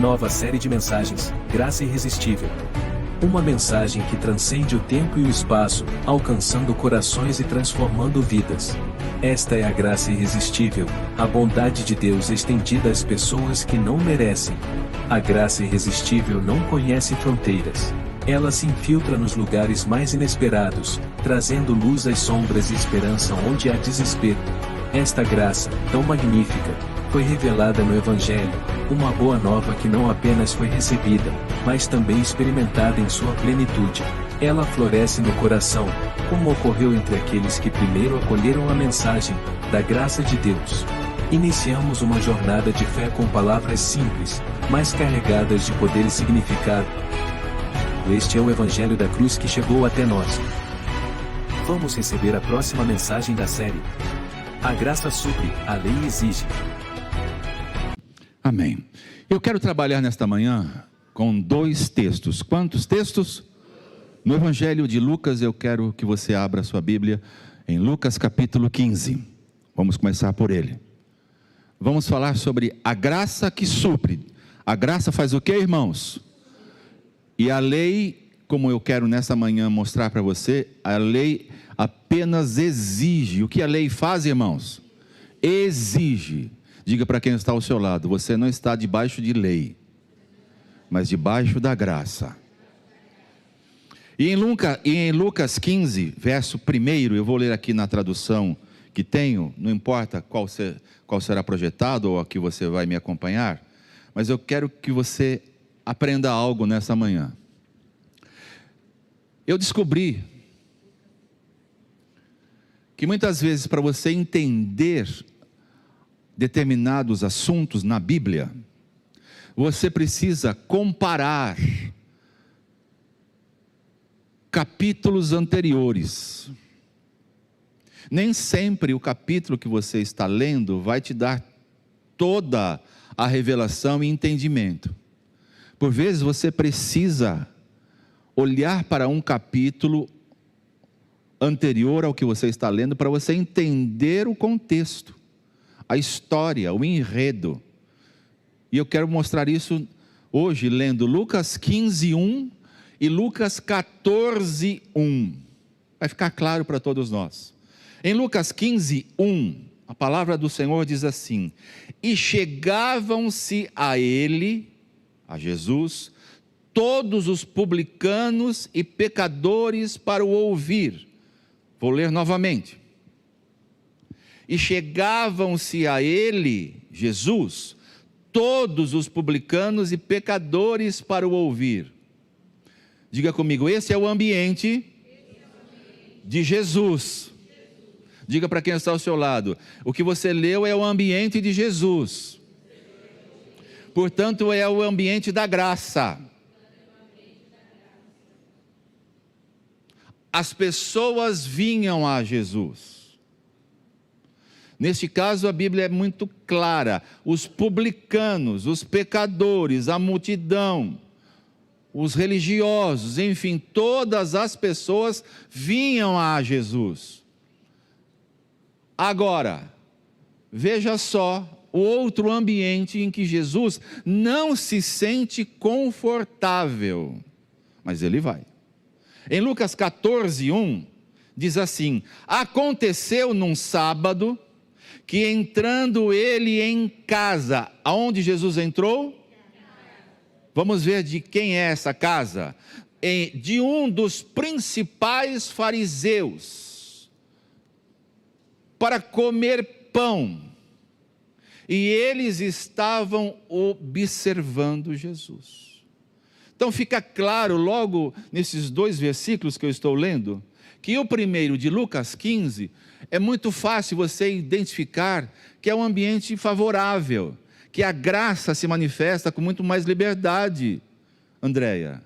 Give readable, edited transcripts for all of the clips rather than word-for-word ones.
Nova série de mensagens, Graça Irresistível. Uma mensagem que transcende o tempo e o espaço, alcançando corações e transformando vidas. Esta é a graça irresistível, a bondade de Deus estendida às pessoas que não merecem. A graça irresistível não conhece fronteiras. Ela se infiltra nos lugares mais inesperados, trazendo luz às sombras e esperança onde há desespero. Esta graça, tão magnífica, foi revelada no Evangelho, uma boa nova que não apenas foi recebida, mas também experimentada em sua plenitude. Ela floresce no coração, como ocorreu entre aqueles que primeiro acolheram a mensagem da graça de Deus. Iniciamos uma jornada de fé com palavras simples, mas carregadas de poder e significado. Este é o Evangelho da Cruz que chegou até nós. Vamos receber a próxima mensagem da série. A graça supre, a lei exige. Amém. Eu quero trabalhar nesta manhã com 2 textos. Quantos textos? No Evangelho de Lucas, eu quero que você abra a sua Bíblia em Lucas capítulo 15. Vamos começar por ele. Vamos falar sobre a graça que supre. A graça faz o que, irmãos? E a lei, como eu quero nesta manhã mostrar para você, a lei apenas exige. O que a lei faz, irmãos? Exige. Diga para quem está ao seu lado, você não está debaixo de lei, mas debaixo da graça. E em Lucas 15, verso 1, eu vou ler aqui na tradução que tenho, não importa qual será projetado ou a que você vai me acompanhar, mas eu quero que você aprenda algo nessa manhã. Eu descobri que muitas vezes para você entender determinados assuntos na Bíblia, você precisa comparar capítulos anteriores. Nem sempre o capítulo que você está lendo vai te dar toda a revelação e entendimento. Por vezes você precisa olhar para um capítulo anterior ao que você está lendo para você entender o contexto, a história, o enredo. E eu quero mostrar isso hoje lendo Lucas 15, 1 e Lucas 14, 1. Vai ficar claro para todos nós. Em Lucas 15, 1, a palavra do Senhor diz assim: e chegavam-se a ele, a Jesus, todos os publicanos e pecadores para o ouvir. Vou ler novamente. E chegavam-se a ele, Jesus, todos os publicanos e pecadores para o ouvir. Diga comigo, esse é o ambiente de Jesus. Diga para quem está ao seu lado, o que você leu é o ambiente de Jesus. Portanto, é o ambiente da graça. As pessoas vinham a Jesus. Neste caso, a Bíblia é muito clara. Os publicanos, os pecadores, a multidão, os religiosos, enfim, todas as pessoas vinham a Jesus. Agora, veja só o outro ambiente em que Jesus não se sente confortável, mas ele vai. Em Lucas 14, 1, diz assim: aconteceu num sábado, que entrando ele em casa, aonde Jesus entrou? Vamos ver de quem é essa casa. De um dos principais fariseus, para comer pão. E eles estavam observando Jesus. Então fica claro logo nesses 2 versículos que eu estou lendo, que o primeiro de Lucas 15, é muito fácil você identificar que é um ambiente favorável, que a graça se manifesta com muito mais liberdade, Andréia,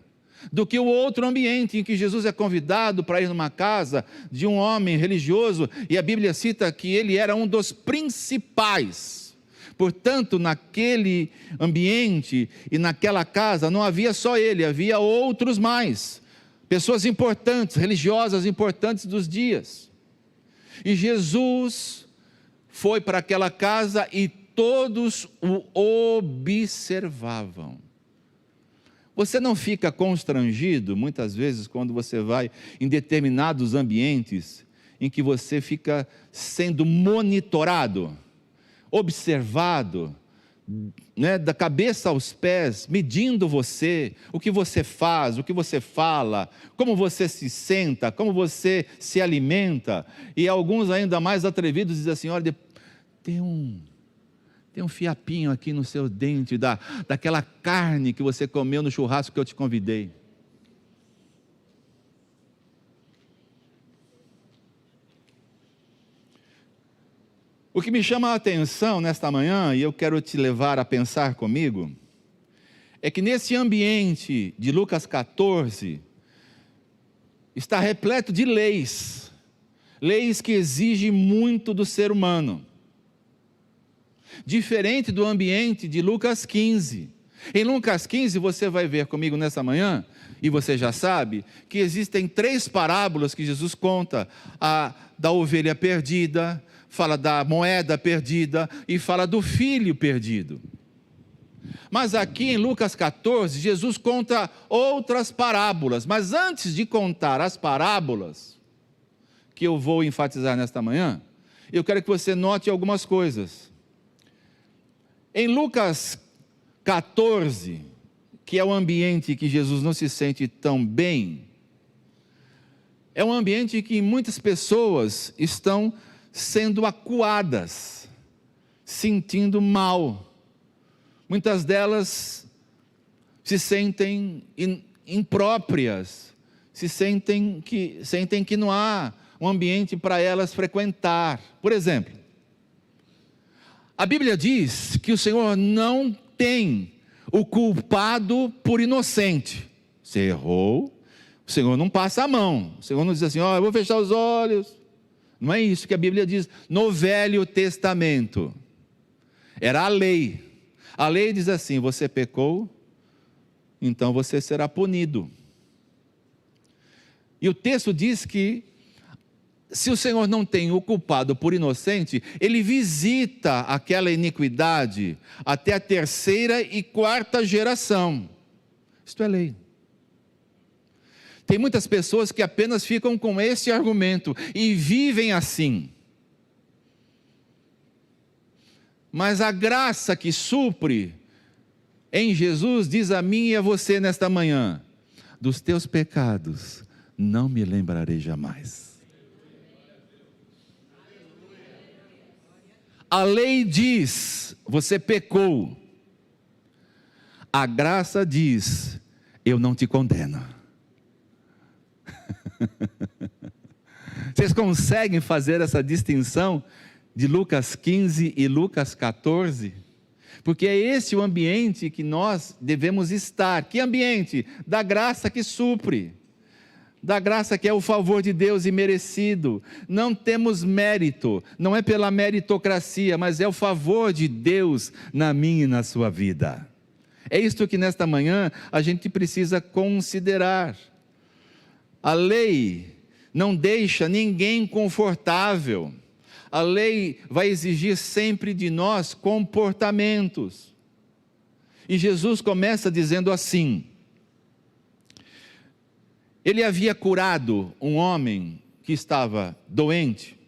do que o outro ambiente em que Jesus é convidado para ir numa casa de um homem religioso, e a Bíblia cita que ele era um dos principais. Portanto, naquele ambiente e naquela casa não havia só ele, havia outros mais, pessoas importantes, religiosas importantes dos dias. E Jesus foi para aquela casa e todos o observavam. Você não fica constrangido, muitas vezes, quando você vai em determinados ambientes, em que você fica sendo monitorado, observado, né, da cabeça aos pés, medindo você, o que você faz, o que você fala, como você se senta, como você se alimenta, e alguns ainda mais atrevidos dizem assim, olha, tem um fiapinho aqui no seu dente, daquela carne que você comeu no churrasco que eu te convidei. O que me chama a atenção nesta manhã, e eu quero te levar a pensar comigo, é que nesse ambiente de Lucas 14, está repleto de leis que exigem muito do ser humano. Diferente do ambiente de Lucas 15. Em Lucas 15 você vai ver comigo nessa manhã, e você já sabe, que existem 3 parábolas que Jesus conta, a da ovelha perdida, fala da moeda perdida e fala do filho perdido. Mas aqui em Lucas 14, Jesus conta outras parábolas, mas antes de contar as parábolas, que eu vou enfatizar nesta manhã, eu quero que você note algumas coisas. Em Lucas 14, que é o ambiente que Jesus não se sente tão bem, é um ambiente que muitas pessoas estão sendo acuadas, sentindo mal. Muitas delas se sentem impróprias, sentem que não há um ambiente para elas frequentar. Por exemplo, a Bíblia diz que o Senhor não tem o culpado por inocente. Você errou, o Senhor não passa a mão, o Senhor não diz assim, eu vou fechar os olhos. Não é isso que a Bíblia diz. No Velho Testamento, era a lei. A lei diz assim, você pecou, então você será punido. E o texto diz que, se o Senhor não tem o culpado por inocente, Ele visita aquela iniquidade até a 3ª e 4ª geração. Isto é lei. Tem muitas pessoas que apenas ficam com esse argumento e vivem assim. Mas a graça que supre em Jesus diz a mim e a você nesta manhã, dos teus pecados não me lembrarei jamais. A lei diz, você pecou. A graça diz, eu não te condeno. Vocês conseguem fazer essa distinção de Lucas 15 e Lucas 14? Porque é esse o ambiente que nós devemos estar. Que ambiente? Da graça que supre, da graça que é o favor de Deus imerecido. Não temos mérito, não é pela meritocracia, mas é o favor de Deus na minha e na sua vida. É isto que nesta manhã a gente precisa considerar. A lei não deixa ninguém confortável. A lei vai exigir sempre de nós comportamentos. E Jesus começa dizendo assim, Ele havia curado um homem que estava doente.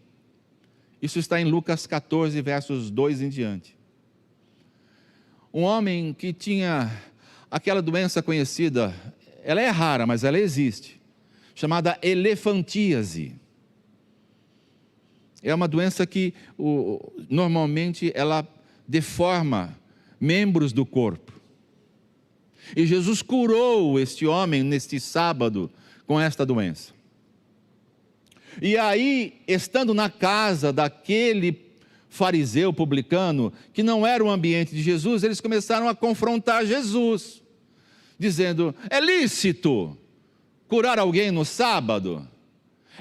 Isso está em Lucas 14, versos 2 em diante. Um homem que tinha aquela doença conhecida, ela é rara, mas ela existe, chamada elefantíase. É uma doença que normalmente ela deforma membros do corpo. E Jesus curou este homem neste sábado com esta doença. E aí, estando na casa daquele fariseu publicano, que não era o ambiente de Jesus, eles começaram a confrontar Jesus, dizendo, é lícito curar alguém no sábado?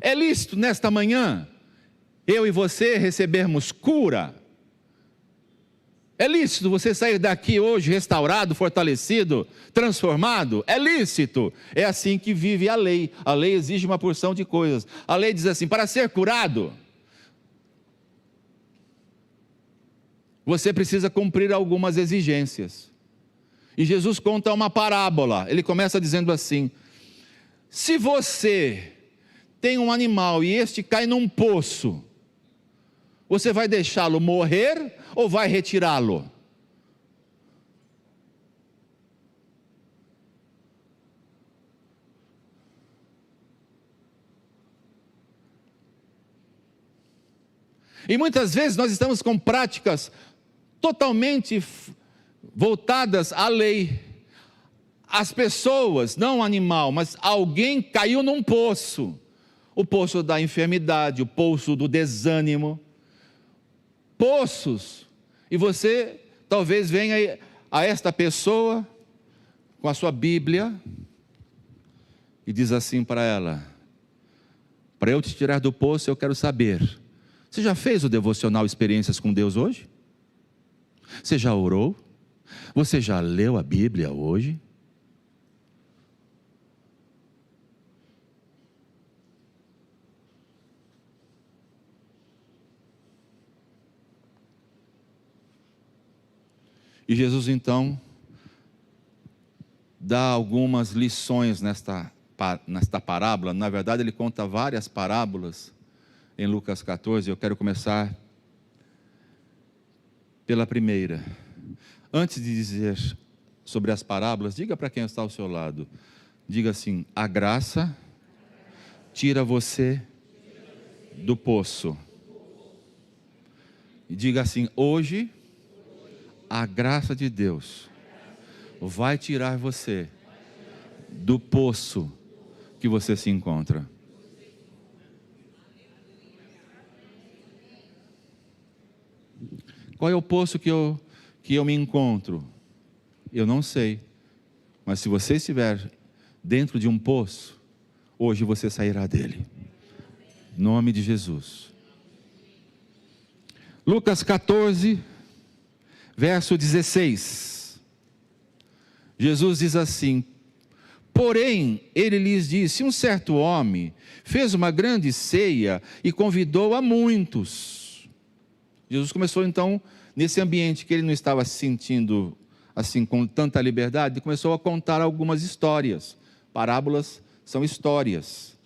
É lícito nesta manhã eu e você recebermos cura? É lícito você sair daqui hoje restaurado, fortalecido, transformado? É lícito. É assim que vive a lei. A lei exige uma porção de coisas. A lei diz assim, para ser curado, você precisa cumprir algumas exigências. E Jesus conta uma parábola. Ele começa dizendo assim: se você tem um animal e este cai num poço, você vai deixá-lo morrer ou vai retirá-lo? E muitas vezes nós estamos com práticas totalmente voltadas à lei. As pessoas, não o animal, mas alguém caiu num poço. O poço da enfermidade, o poço do desânimo. Poços. E você talvez venha a esta pessoa com a sua Bíblia e diz assim para ela: para eu te tirar do poço, eu quero saber, você já fez o devocional Experiências com Deus hoje? Você já orou? Você já leu a Bíblia hoje? E Jesus então dá algumas lições nesta parábola. Na verdade, ele conta várias parábolas em Lucas 14. Eu quero começar pela primeira. Antes de dizer sobre as parábolas, diga para quem está ao seu lado, diga assim: a graça tira você do poço. E diga assim: hoje a graça de Deus vai tirar você do poço que você se encontra. Qual é o poço que eu me encontro? Eu não sei. Mas se você estiver dentro de um poço, hoje você sairá dele. Em nome de Jesus. Lucas 14, verso 16. Jesus diz assim: porém, ele lhes disse: um certo homem fez uma grande ceia e convidou a muitos. Jesus começou então, nesse ambiente que ele não estava se sentindo assim com tanta liberdade, ele começou a contar algumas histórias. Parábolas são histórias.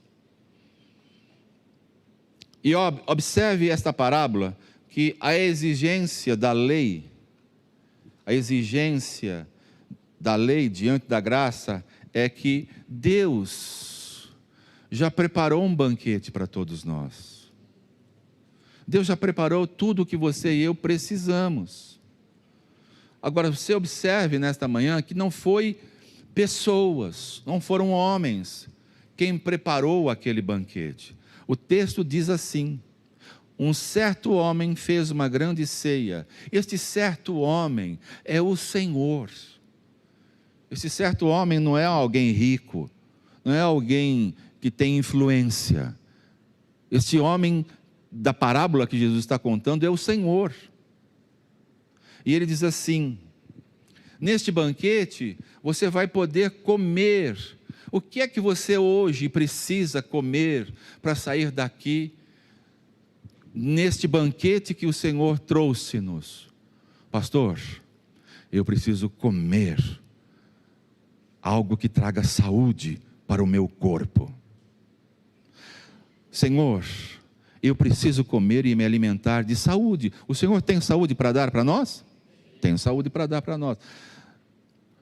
E observe esta parábola, que a exigência da lei diante da graça é que Deus já preparou um banquete para todos nós. Deus já preparou tudo o que você e eu precisamos. Agora, você observe nesta manhã que não foi pessoas, não foram homens quem preparou aquele banquete. O texto diz assim: um certo homem fez uma grande ceia. Este certo homem é o Senhor. Esse certo homem não é alguém rico, não é alguém que tem influência. Este homem da parábola que Jesus está contando é o Senhor. E ele diz assim: neste banquete você vai poder comer. O que é que você hoje precisa comer para sair daqui, neste banquete que o Senhor trouxe-nos? Pastor, eu preciso comer algo que traga saúde para o meu corpo. Senhor, eu preciso comer e me alimentar de saúde. O Senhor tem saúde para dar para nós? Tem saúde para dar para nós.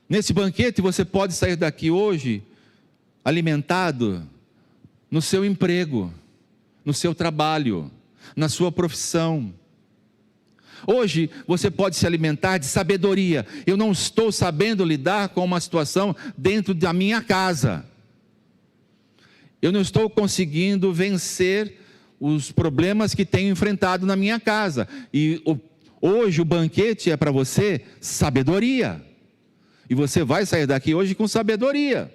Nesse banquete você pode sair daqui hoje alimentado no seu emprego, no seu trabalho, na sua profissão. Hoje você pode se alimentar de sabedoria. Eu não estou sabendo lidar com uma situação dentro da minha casa. Eu não estou conseguindo vencer os problemas que tenho enfrentado na minha casa. E hoje o banquete é para você sabedoria. E você vai sair daqui hoje com sabedoria.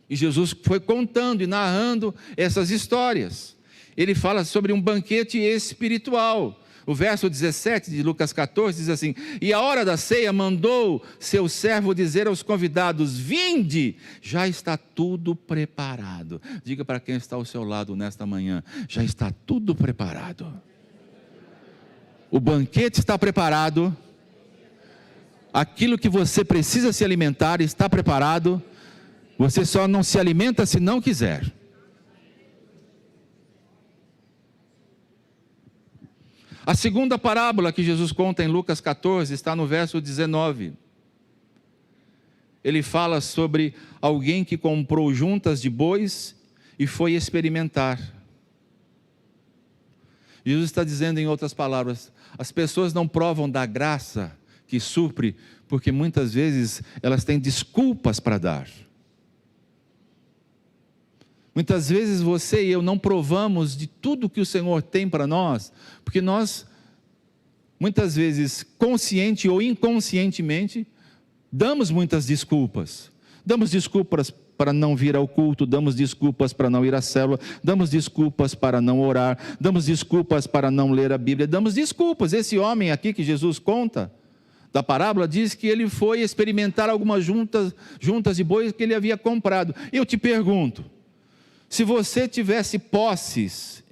E Jesus foi contando e narrando essas histórias. Ele fala sobre um banquete espiritual. O verso 17 de Lucas 14 diz assim: e a hora da ceia mandou seu servo dizer aos convidados: vinde, já está tudo preparado. Diga para quem está ao seu lado nesta manhã: já está tudo preparado. O banquete está preparado. Aquilo que você precisa se alimentar está preparado. Você só não se alimenta se não quiser. A segunda parábola que Jesus conta em Lucas 14 está no verso 19. Ele fala sobre alguém que comprou juntas de bois e foi experimentar. Jesus está dizendo, em outras palavras, as pessoas não provam da graça que supre, porque muitas vezes elas têm desculpas para dar. Muitas vezes você e eu não provamos de tudo que o Senhor tem para nós, porque nós, muitas vezes, consciente ou inconscientemente, damos muitas desculpas. Damos desculpas para não vir ao culto, damos desculpas para não ir à célula, damos desculpas para não orar, damos desculpas para não ler a Bíblia, damos desculpas. Esse homem aqui que Jesus conta, da parábola, diz que ele foi experimentar algumas juntas de bois que ele havia comprado. Eu te pergunto, se você tivesse posses,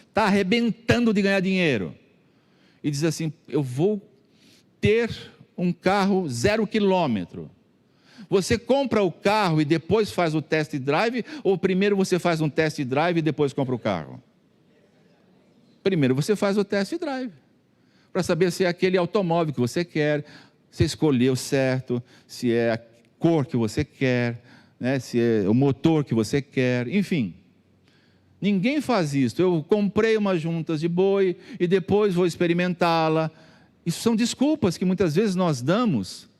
está arrebentando de ganhar dinheiro, e diz assim, eu vou ter um carro 0 quilômetro. Você compra o carro e depois faz o test drive, ou primeiro você faz um test drive e depois compra o carro? Primeiro você faz o test drive, para saber se é aquele automóvel que você quer, se escolheu certo, se é a cor que você quer, né, se é o motor que você quer, enfim. Ninguém faz isso. Eu comprei umas juntas de boi e depois vou experimentá-la. Isso são desculpas que muitas vezes nós damos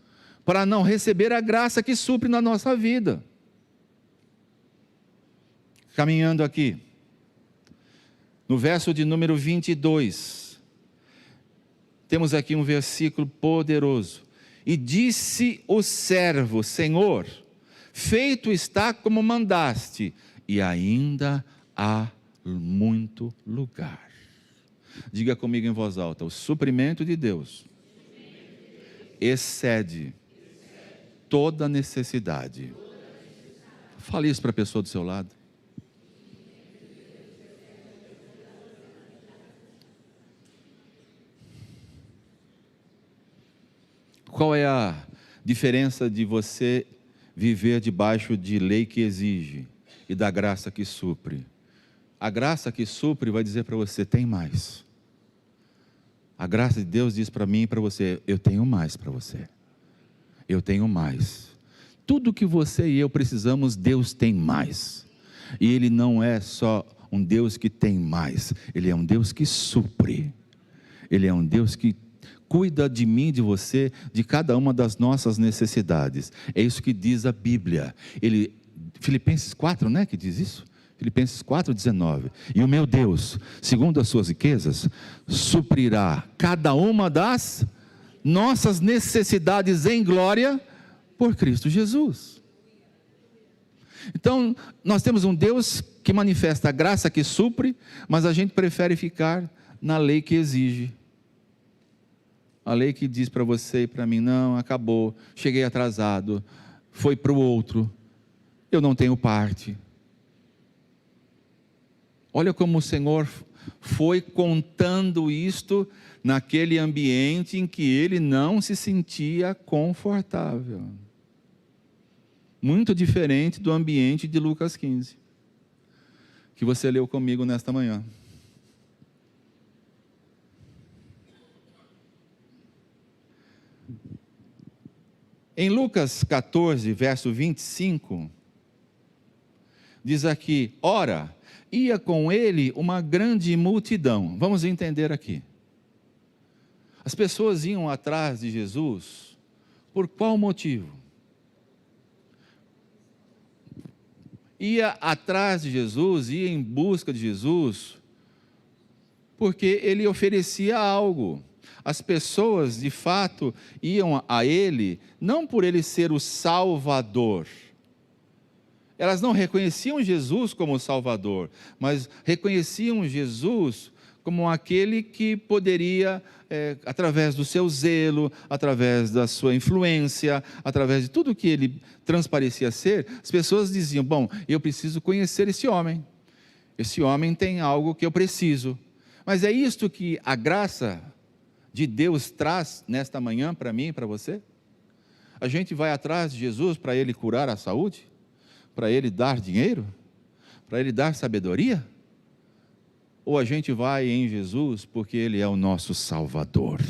para não receber a graça que supre na nossa vida. Caminhando aqui, no verso de número 22, temos aqui um versículo poderoso. E disse o servo, Senhor, feito está como mandaste, e ainda há muito lugar. Diga comigo em voz alta, o suprimento de Deus excede toda necessidade. Fale isso para a pessoa do seu lado. Qual é a diferença de você viver debaixo de lei que exige e da graça que supre? A graça que supre vai dizer para você, tem mais. A graça de Deus diz para mim e para você, eu tenho mais para você. Eu tenho mais. Tudo que você e eu precisamos, Deus tem mais. E Ele não é só um Deus que tem mais, Ele é um Deus que supre. Ele é um Deus que cuida de mim, de você, de cada uma das nossas necessidades. É isso que diz a Bíblia. Filipenses 4, né, que diz isso? Filipenses 4,19. E o meu Deus, segundo as suas riquezas, suprirá cada uma das nossas necessidades em glória por Cristo Jesus. Então, nós temos um Deus que manifesta a graça que supre, mas a gente prefere ficar na lei que exige. A lei que diz para você e para mim, não, acabou, cheguei atrasado, foi para o outro, eu não tenho parte. Olha como o Senhor foi contando isto naquele ambiente em que ele não se sentia confortável. Muito diferente do ambiente de Lucas 15, que você leu comigo nesta manhã. Em Lucas 14, verso 25, diz aqui, ora, ia com ele uma grande multidão. Vamos entender aqui. As pessoas iam atrás de Jesus, por qual motivo? Ia atrás de Jesus, ia em busca de Jesus, porque ele oferecia algo. As pessoas, de fato, iam a ele, não por ele ser o Salvador. Elas não reconheciam Jesus como Salvador, mas reconheciam Jesus como aquele que poderia, através do seu zelo, através da sua influência, através de tudo que ele transparecia ser, as pessoas diziam, bom, eu preciso conhecer esse homem tem algo que eu preciso. Mas é isto que a graça de Deus traz nesta manhã para mim e para você? A gente vai atrás de Jesus para Ele curar a saúde? Para Ele dar dinheiro? Para Ele dar sabedoria? Ou a gente vai em Jesus porque Ele é o nosso Salvador?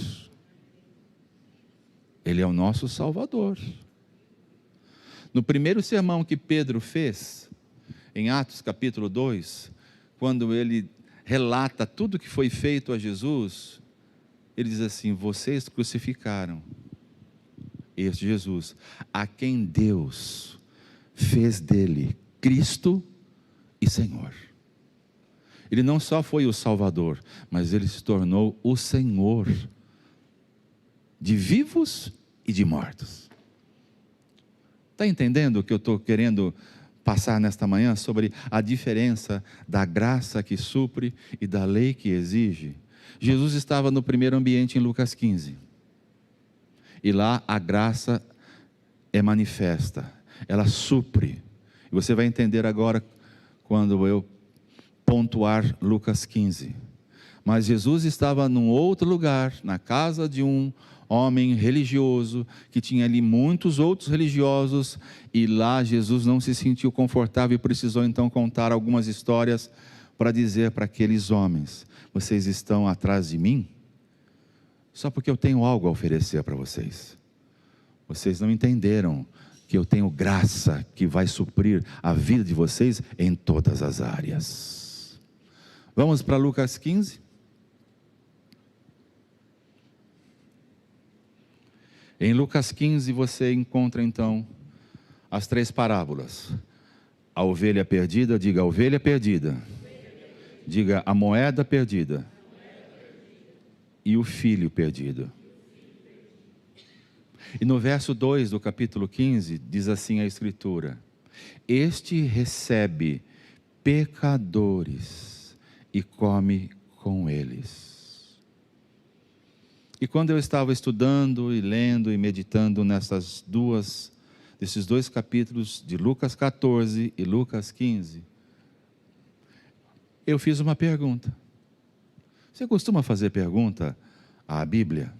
Ele é o nosso Salvador. No primeiro sermão que Pedro fez, em Atos capítulo 2, quando ele relata tudo que foi feito a Jesus, ele diz assim: vocês crucificaram este Jesus, a quem Deus fez dele Cristo e Senhor. Ele não só foi o Salvador, mas ele se tornou o Senhor de vivos e de mortos. Está entendendo o que eu estou querendo passar nesta manhã sobre a diferença da graça que supre e da lei que exige? Jesus estava no primeiro ambiente em Lucas 15. E lá a graça é manifesta, ela supre. E você vai entender agora quando eu pontuar Lucas 15. Mas Jesus estava num outro lugar, na casa de um homem religioso, que tinha ali muitos outros religiosos, e lá Jesus não se sentiu confortável e precisou então contar algumas histórias para dizer para aqueles homens: vocês estão atrás de mim só porque eu tenho algo a oferecer para vocês. Vocês não entenderam que eu tenho graça que vai suprir a vida de vocês em todas as áreas. Vamos para Lucas 15. Em Lucas 15 você encontra então as três parábolas. A ovelha perdida, diga a ovelha perdida. Diga a moeda perdida. E o filho perdido. E no verso 2 do capítulo 15, diz assim a Escritura: este recebe pecadores e come com eles. E quando eu estava estudando e lendo e meditando desses dois capítulos de Lucas 14 e Lucas 15, eu fiz uma pergunta. Você costuma fazer pergunta à Bíblia?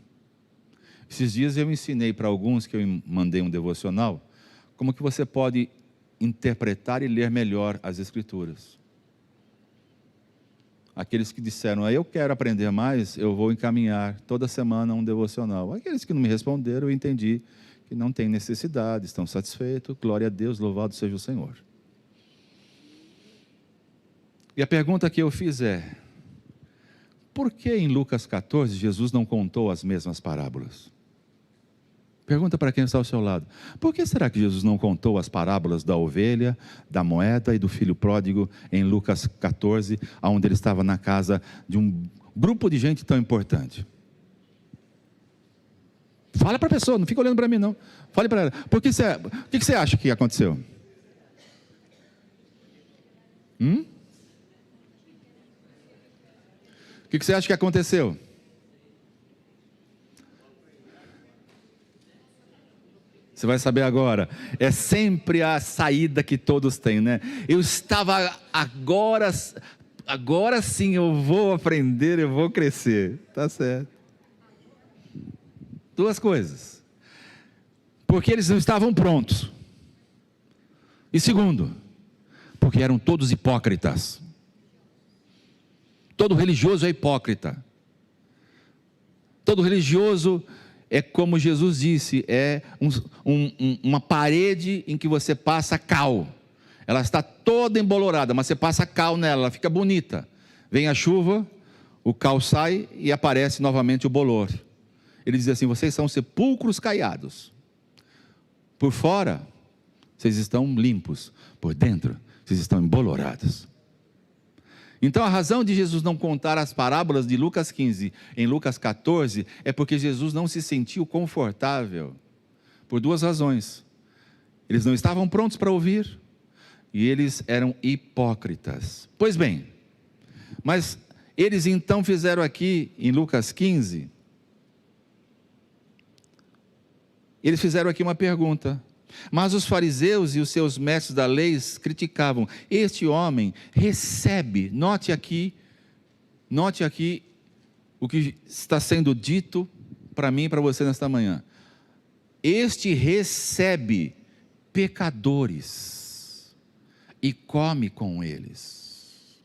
Esses dias eu ensinei para alguns, que eu mandei um devocional, como que você pode interpretar e ler melhor as Escrituras. Aqueles que disseram: eu quero aprender mais, eu vou encaminhar toda semana um devocional. Aqueles que não me responderam, eu entendi que não tem necessidade, estão satisfeitos, glória a Deus, louvado seja o Senhor. E a pergunta que eu fiz é: por que em Lucas 14 Jesus não contou as mesmas parábolas? Pergunta para quem está ao seu lado: por que será que Jesus não contou as parábolas da ovelha, da moeda e do filho pródigo em Lucas 14, onde ele estava na casa de um grupo de gente tão importante? Fala para a pessoa, não fica olhando para mim não. Fale para ela: o que você acha que aconteceu? O que você acha que aconteceu? Você vai saber agora. É sempre a saída que todos têm, né? Eu estava agora sim eu vou aprender, eu vou crescer. Tá certo. Duas coisas. Porque eles não estavam prontos. E segundo, porque eram todos hipócritas. Todo religioso é hipócrita. Todo religioso é, como Jesus disse, é uma parede em que você passa cal. Ela está toda embolorada, mas você passa cal nela, ela fica bonita. Vem a chuva, o cal sai e aparece novamente o bolor. Ele diz assim: vocês são sepulcros caiados. Por fora, vocês estão limpos. Por dentro, vocês estão embolorados. Então a razão de Jesus não contar as parábolas de Lucas 15 em Lucas 14 é porque Jesus não se sentiu confortável, por duas razões. Eles não estavam prontos para ouvir e eles eram hipócritas. Pois bem, mas eles então fizeram aqui em Lucas 15, eles fizeram aqui uma pergunta. Mas os fariseus e os seus mestres da lei criticavam: este homem recebe, note aqui Note aqui o que está sendo dito para mim e para você nesta manhã. Este recebe pecadores e come com eles.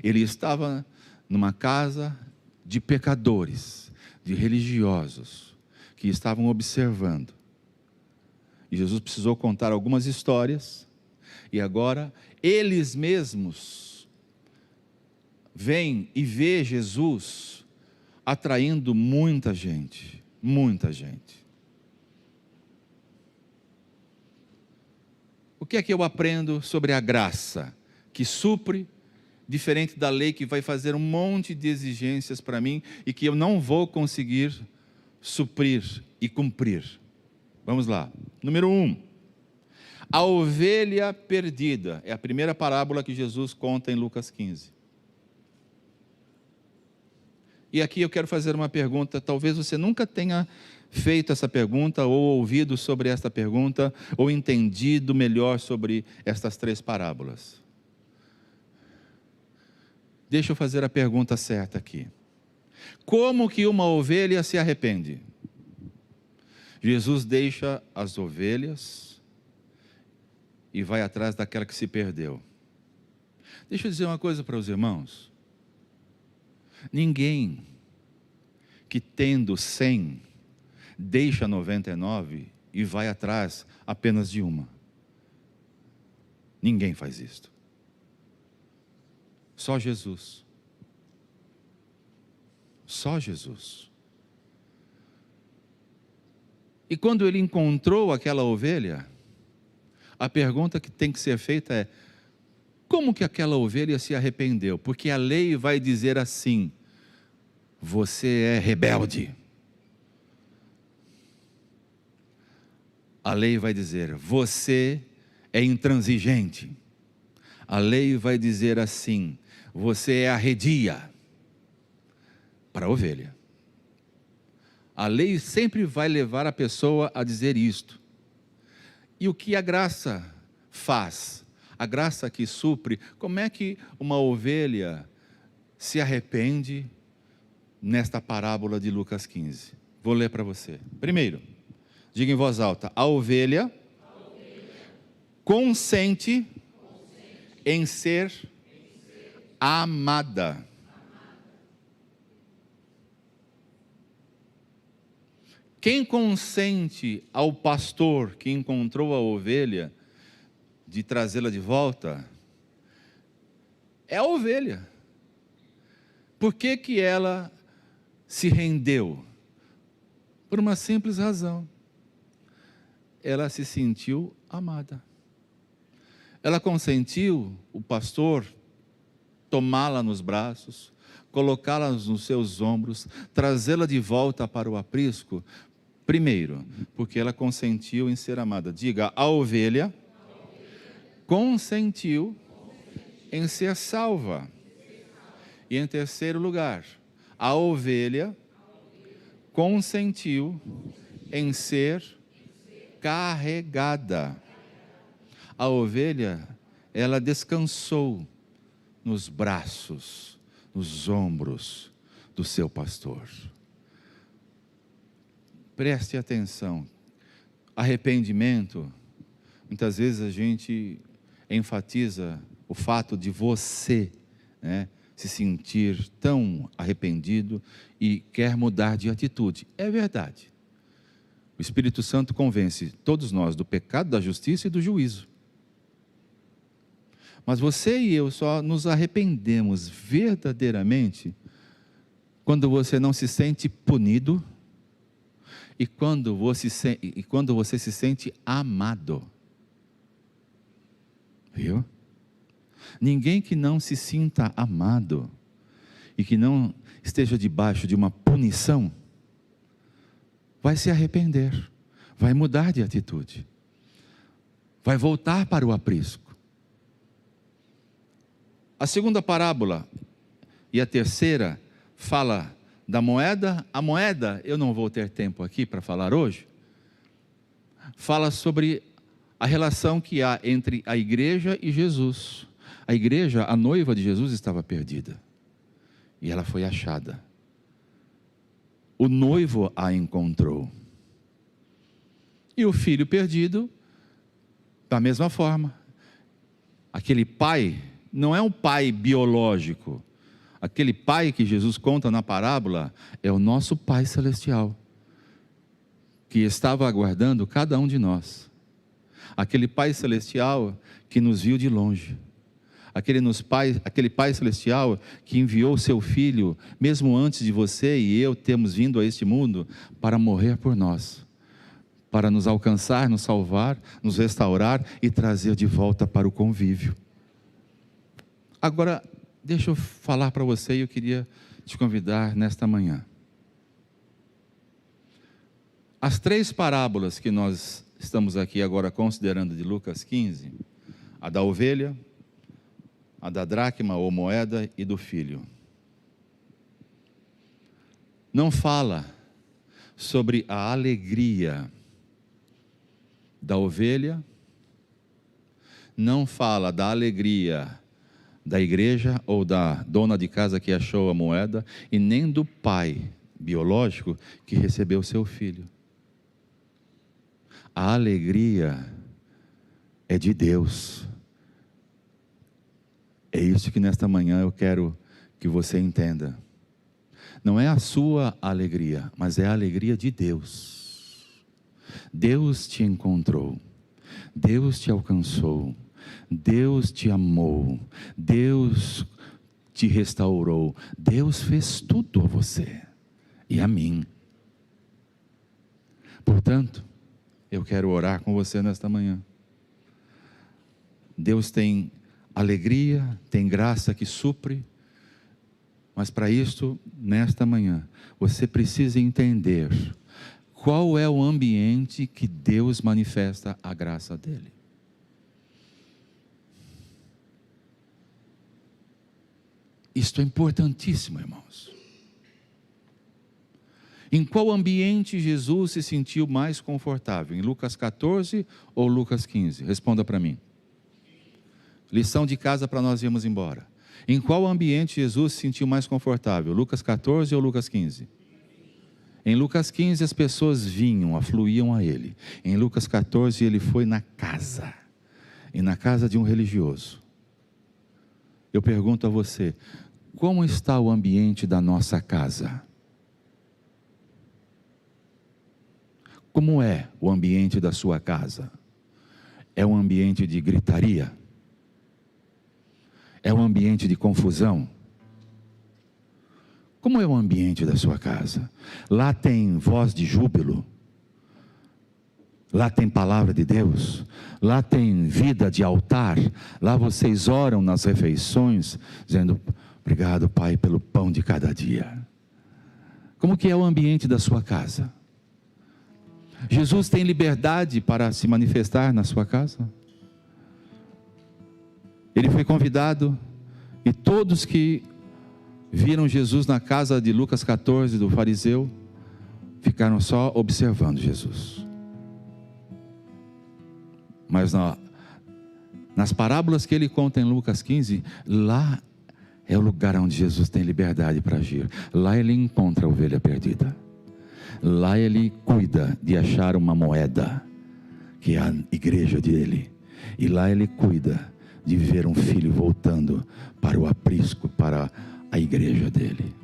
Ele estava numa casa de pecadores, de religiosos, que estavam observando. E Jesus precisou contar algumas histórias, e agora eles mesmos vêm e vê Jesus atraindo muita gente, muita gente. O que é que eu aprendo sobre a graça que supre, diferente da lei que vai fazer um monte de exigências para mim e que eu não vou conseguir suprir e cumprir? Vamos lá. Número 1. A ovelha perdida. É a primeira parábola que Jesus conta em Lucas 15. E aqui eu quero fazer uma pergunta, talvez você nunca tenha feito essa pergunta, ou ouvido sobre esta pergunta, ou entendido melhor sobre estas 3 parábolas. Deixa eu fazer a pergunta certa aqui. Como que uma ovelha se arrepende? Jesus deixa as ovelhas e vai atrás daquela que se perdeu. Deixa eu dizer uma coisa para os irmãos. Ninguém que tendo 100, deixa 99 e vai atrás apenas de uma. Ninguém faz isto. Só Jesus. Só Jesus. E quando ele encontrou aquela ovelha, a pergunta que tem que ser feita é: como que aquela ovelha se arrependeu? Porque a lei vai dizer assim: você é rebelde. A lei vai dizer: você é intransigente. A lei vai dizer assim: você é arredia. Para a ovelha. A lei sempre vai levar a pessoa a dizer isto. E o que a graça faz? A graça que supre, como é que uma ovelha se arrepende nesta parábola de Lucas 15? Vou ler para você. Primeiro, diga em voz alta: a ovelha consente em ser amada. Quem consente ao pastor que encontrou a ovelha de trazê-la de volta é a ovelha. Por que que ela se rendeu? Por uma simples razão. Ela se sentiu amada. Ela consentiu o pastor tomá-la nos braços, colocá-la nos seus ombros, trazê-la de volta para o aprisco. Primeiro, porque ela consentiu em ser amada. Diga: a ovelha consentiu em ser salva. E em terceiro lugar, a ovelha consentiu em ser carregada. A ovelha, ela descansou nos braços, nos ombros do seu pastor. Preste atenção. Arrependimento, muitas vezes a gente enfatiza o fato de você, se sentir tão arrependido e quer mudar de atitude. É verdade. O Espírito Santo convence todos nós do pecado, da justiça e do juízo. Mas você e eu só nos arrependemos verdadeiramente quando você não se sente punido e quando você se sente amado. Viu? Ninguém que não se sinta amado e que não esteja debaixo de uma punição vai se arrepender, vai mudar de atitude, vai voltar para o aprisco. A segunda parábola e a terceira fala da moeda. A moeda, eu não vou ter tempo aqui para falar hoje, fala sobre a relação que há entre a igreja e Jesus. A igreja, a noiva de Jesus, estava perdida. e ela foi achada. O noivo a encontrou. E o filho perdido, da mesma forma. Aquele pai não é um pai biológico. Aquele pai que Jesus conta na parábola é o nosso Pai Celestial, que estava aguardando cada um de nós. Aquele Pai Celestial que nos viu de longe. Aquele Pai Celestial que enviou o seu Filho, mesmo antes de você e eu termos vindo a este mundo, para morrer por nós, para nos alcançar, nos salvar, nos restaurar e trazer de volta para o convívio. Agora, deixa eu falar para você e eu queria te convidar nesta manhã. As 3 parábolas que nós estamos aqui agora considerando de Lucas 15, a da ovelha, a da dracma ou moeda e do filho, não fala sobre a alegria da ovelha, não fala da alegria da igreja ou da dona de casa que achou a moeda, e nem do pai biológico que recebeu seu filho. A alegria é de Deus. É isso que nesta manhã eu quero que você entenda. Não é a sua alegria, mas é a alegria de Deus. Deus te encontrou, Deus te alcançou, Deus te amou, Deus te restaurou, Deus fez tudo a você e a mim. Portanto, eu quero orar com você nesta manhã. Deus tem alegria, tem graça que supre, mas para isso, nesta manhã, você precisa entender qual é o ambiente que Deus manifesta a graça dele. Isto é importantíssimo, irmãos. Em qual ambiente Jesus se sentiu mais confortável? Em Lucas 14 ou Lucas 15? Responda para mim. Lição de casa para nós irmos embora. Em qual ambiente Jesus se sentiu mais confortável? Lucas 14 ou Lucas 15? Em Lucas 15 as pessoas vinham, afluíam a ele. Em Lucas 14 ele foi na casa. E na casa de um religioso. Eu pergunto a você, como está o ambiente da nossa casa? Como é o ambiente da sua casa? É um ambiente de gritaria? É um ambiente de confusão? Como é o ambiente da sua casa? Lá tem voz de júbilo? Lá tem palavra de Deus? Lá tem vida de altar? Lá vocês oram nas refeições, dizendo, obrigado, Pai, pelo pão de cada dia. Como que é o ambiente da sua casa? Jesus tem liberdade para se manifestar na sua casa? Ele foi convidado, e todos que viram Jesus na casa de Lucas 14, do fariseu, ficaram só observando Jesus. Mas nas parábolas que ele conta em Lucas 15, lá é o lugar onde Jesus tem liberdade para agir. Lá ele encontra a ovelha perdida. Lá ele cuida de achar uma moeda, que é a igreja dele. E lá ele cuida de ver um filho voltando para o aprisco, para a igreja dele.